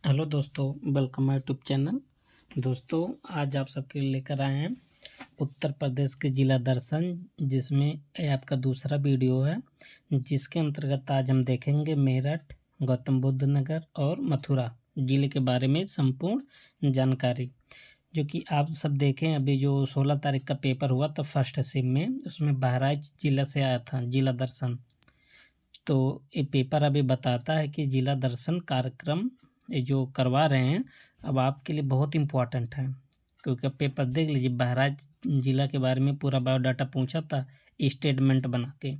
Hello दोस्तों, welcome my YouTube channel. दोस्तों, आज आप सबके लिए लेकर आए हैं उत्तर प्रदेश के जिला दर्शन, जिसमें ये आपका दूसरा वीडियो है, जिसके अंतर्गत आज हम देखेंगे मेरठ, गौतम बुद्ध नगर और मथुरा जिले के बारे में संपूर्ण जानकारी। जो कि आप सब देखें, अभी जो 16 तारीख का पेपर हुआ था फर्स्ट सेम में, उसमें बहराइच जिला से आया था जिला दर्शन। तो ये पेपर अभी बताता है कि जिला दर्शन कार्यक्रम ये जो करवा रहे हैं अब आपके लिए बहुत इम्पोर्टेंट है, क्योंकि अब पेपर देख लीजिए, बहराइच जिला के बारे में पूरा बायोडाटा पूछा था स्टेटमेंट बना के।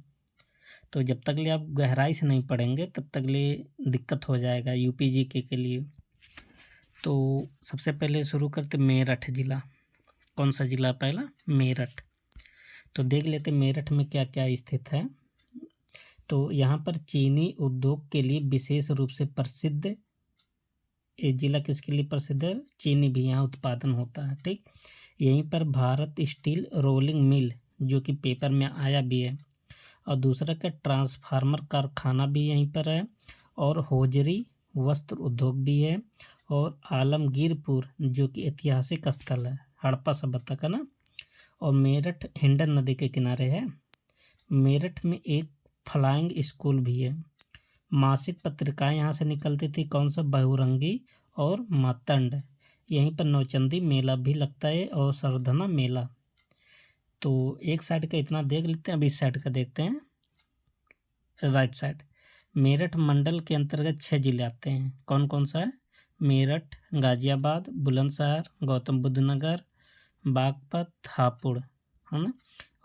तो जब तक ले आप गहराई से नहीं पढ़ेंगे तब तक ले दिक्कत हो जाएगा यूपी जीके के लिए। तो सबसे पहले शुरू करते मेरठ जिला। कौन सा जिला पहला? मेरठ। तो देख लेते मेरठ में क्या क्या स्थित है। तो यहाँ पर चीनी उद्योग के लिए विशेष रूप से प्रसिद्ध, ये जिला किसके लिए प्रसिद्ध है? चीनी भी यहाँ उत्पादन होता है। ठीक, यहीं पर भारत स्टील रोलिंग मिल, जो कि पेपर में आया भी है, और दूसरा क्या, ट्रांसफार्मर कारखाना भी यहीं पर है, और होजरी वस्त्र उद्योग भी है, और आलमगीरपुर जो कि ऐतिहासिक स्थल है, हड़प्पा सभ्यता का ना। और मेरठ हिंडन नदी के किनारे है। मेरठ में एक फ्लाइंग स्कूल भी है। मासिक पत्रिकाएं यहाँ से निकलती थी, कौन सा? बहुरंगी और मातंड। यहीं पर नौचंदी मेला भी लगता है और सरधना मेला। तो एक साइड का इतना देख लेते हैं, अब इस साइड का देखते हैं, राइट साइड। मेरठ मंडल के अंतर्गत 6 जिले आते हैं। कौन कौन सा है? मेरठ, गाजियाबाद, बुलंदशहर, गौतम बुद्ध नगर, बागपत, हापुड़, है ना।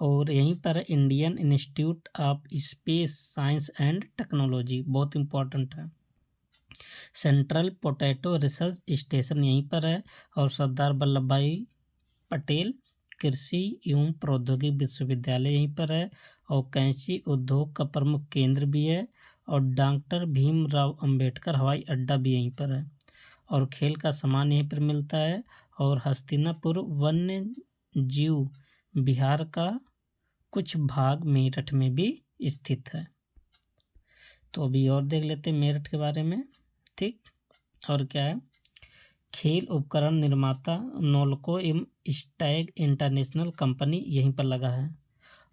और यहीं पर Indian institute of space science and technology, बहुत इंपॉर्टेंट है। सेंट्रल पोटैटो रिसर्च स्टेशन यहीं पर है, और सरदार वल्लभ भाई पटेल कृषि एवं प्रौद्योगिकी विश्वविद्यालय यहीं पर है, और कैंची उद्योग का प्रमुख केंद्र भी है, और डॉक्टर भीमराव अंबेडकर हवाई अड्डा भी यहीं पर है, और खेल का सामान यहीं पर मिलता है, और हस्तिनापुर वन्य जीव बिहार का कुछ भाग मेरठ में भी स्थित है। तो अभी और देख लेते हैं मेरठ के बारे में। ठीक, और क्या है? खेल उपकरण निर्माता नोल्को एवं स्टैग इंटरनेशनल कंपनी यहीं पर लगा है,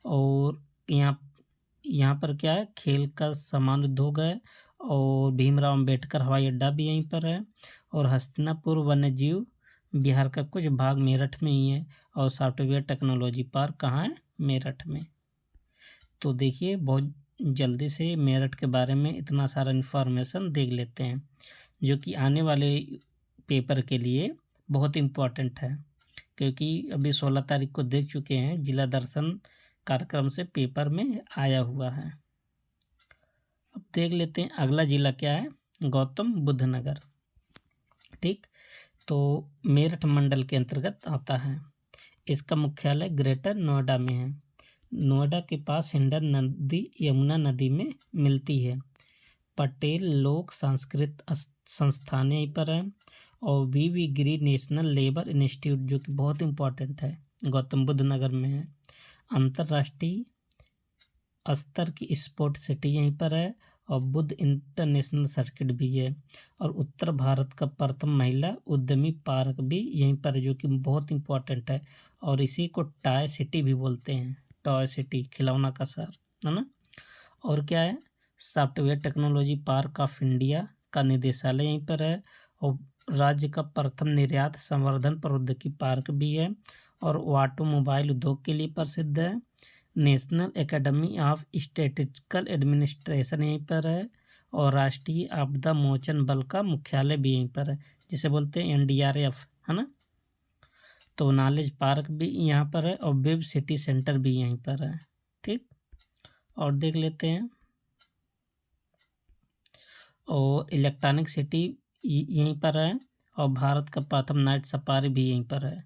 और यहाँ पर क्या है? खेल का सामान उद्योग है, और भीमराव अंबेडकर हवाई अड्डा भी यहीं पर है, और हस्तिनापुर वन्यजीव बिहार का कुछ भाग मेरठ में ही है, और सॉफ्टवेयर टेक्नोलॉजी पार्क कहाँ है? मेरठ में। तो देखिए, बहुत जल्दी से मेरठ के बारे में इतना सारा इन्फॉर्मेशन देख लेते हैं, जो कि आने वाले पेपर के लिए बहुत इम्पोर्टेंट है, क्योंकि अभी 16 तारीख को देख चुके हैं, जिला दर्शन कार्यक्रम से पेपर में आया हुआ है। अब देख लेते हैं अगला जिला क्या है? गौतम बुद्ध नगर। ठीक, तो मेरठ मंडल के अंतर्गत आता है। इसका मुख्यालय ग्रेटर नोएडा में है। नोएडा के पास हिंडन नदी यमुना नदी में मिलती है। पटेल लोक संस्कृत संस्थान यहीं पर है, और V Giri National Labour Institute, जो कि बहुत इम्पोर्टेंट है, गौतम बुद्ध नगर में है। अंतर्राष्ट्रीय स्तर की स्पोर्ट सिटी यहीं पर है, और बुद्ध इंटरनेशनल सर्किट भी है, और उत्तर भारत का प्रथम महिला उद्यमी पार्क भी यहीं पर है, जो कि बहुत इम्पोर्टेंट है, और इसी को टॉय सिटी भी बोलते हैं। टॉय सिटी, खिलौना का शहर, है ना। और क्या है? Software technology park of India का निदेशालय यहीं पर है, और राज्य का प्रथम निर्यात संवर्धन प्रौद्योगिकी पार्क भी है, और ऑटोमोबाइल उद्योग के लिए प्रसिद्ध है। National academy of statistical administration यहीं पर है, और राष्ट्रीय आपदा मोचन बल का मुख्यालय भी यहीं पर है, जिसे बोलते हैं NDRF, है ना। तो नॉलेज पार्क भी यहाँ पर है, और वेब सिटी सेंटर भी यहीं पर है। ठीक, और देख लेते हैं, और इलेक्ट्रॉनिक सिटी यहीं पर है, और भारत का प्रथम नाइट सफारी भी यहीं पर है,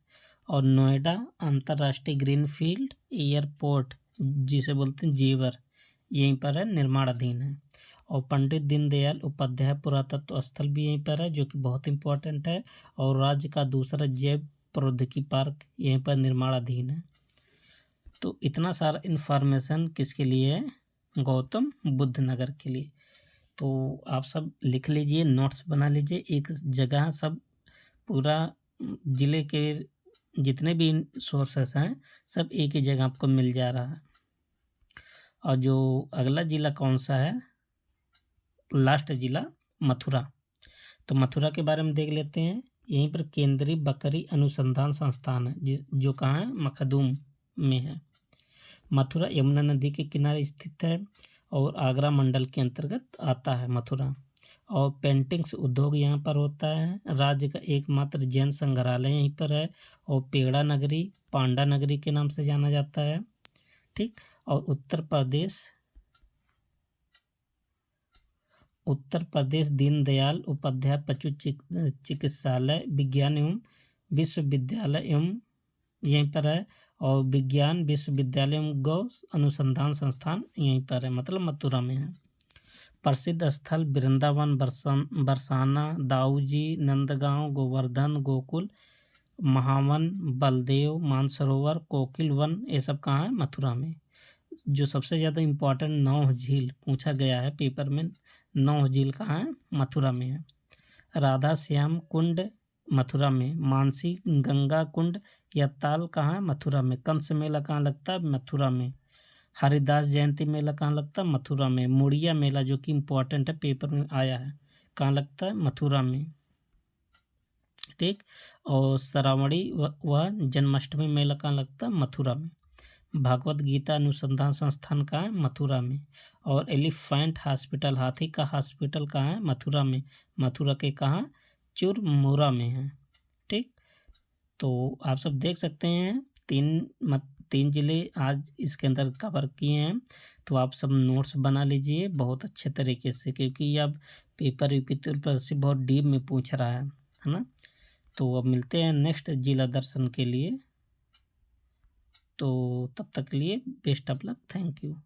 और नोएडा अंतर्राष्ट्रीय ग्रीनफील्ड एयरपोर्ट, जिसे बोलते हैं जेवर, यहीं पर है, निर्माणाधीन है, और पंडित दीनदयाल उपाध्याय पुरातत्व स्थल भी यहीं पर है, जो कि बहुत इम्पोर्टेंट है, और राज्य का दूसरा जैव प्रौद्योगिकी पार्क यहीं पर निर्माणाधीन है। तो इतना सारा इन्फॉर्मेशन किसके लिए है? गौतम बुद्ध नगर के लिए। तो आप सब लिख लीजिए, नोट्स बना लीजिए, एक जगह सब पूरा ज़िले के जितने भी सोर्सेस हैं सब एक ही जगह आपको मिल जा रहा है। और जो अगला ज़िला कौन सा है, लास्ट ज़िला मथुरा। तो मथुरा के बारे में देख लेते हैं। यहीं पर केंद्रीय बकरी अनुसंधान संस्थान है जो कहाँ है, मखदूम में है। मथुरा यमुना नदी के किनारे स्थित है और आगरा मंडल के अंतर्गत आता है मथुरा। और पेंटिंग्स उद्योग यहाँ पर होता है। राज्य का एकमात्र जैन संग्रहालय यहीं पर है और पेड़ा नगरी, पांडा नगरी के नाम से जाना जाता है। ठीक। और उत्तर प्रदेश दीनदयाल उपाध्याय पशु चिकित्सालय विज्ञान एवं विश्वविद्यालय एवं यहीं पर है। और विज्ञान विश्वविद्यालय एवं गौ अनुसंधान संस्थान यहीं पर है, मतलब मथुरा में है। प्रसिद्ध स्थल वृंदावन, बरसाना, दाऊजी, नंदगांव, गोवर्धन, गोकुल, महावन, बलदेव, मानसरोवर, कोकिल वन, ये सब कहाँ है, मथुरा में। जो सबसे ज़्यादा इम्पोर्टेंट नौह झील पूछा गया है पेपर में, नौह झील कहाँ है, मथुरा में है। राधा श्याम कुंड मथुरा में। मानसी गंगा कुंड या ताल कहाँ है, मथुरा में। कंस मेला कहाँ लगता है, मथुरा में। हरिदास जयंती मेला कहाँ लगता है, मथुरा में। मुड़िया मेला जो कि इम्पोर्टेंट है, पेपर में आया है, कहाँ लगता है, मथुरा में। ठीक। और श्रावणी व जन्माष्टमी मेला कहाँ लगता है, मथुरा में। भागवत गीता अनुसंधान संस्थान कहाँ है, मथुरा में। और एलिफेंट हॉस्पिटल, हाथी का हॉस्पिटल कहाँ है, मथुरा में। मथुरा के कहाँ, चुरमुरा में है। ठीक। तो आप सब देख सकते हैं तीन ज़िले आज इसके अंदर कवर किए हैं। तो आप सब नोट्स बना लीजिए बहुत अच्छे तरीके से, क्योंकि अब पेपर से बहुत डीप में पूछ रहा है ना। तो अब मिलते हैं नेक्स्ट जिला दर्शन के लिए। तो तब तक के लिए best of luck, thank you.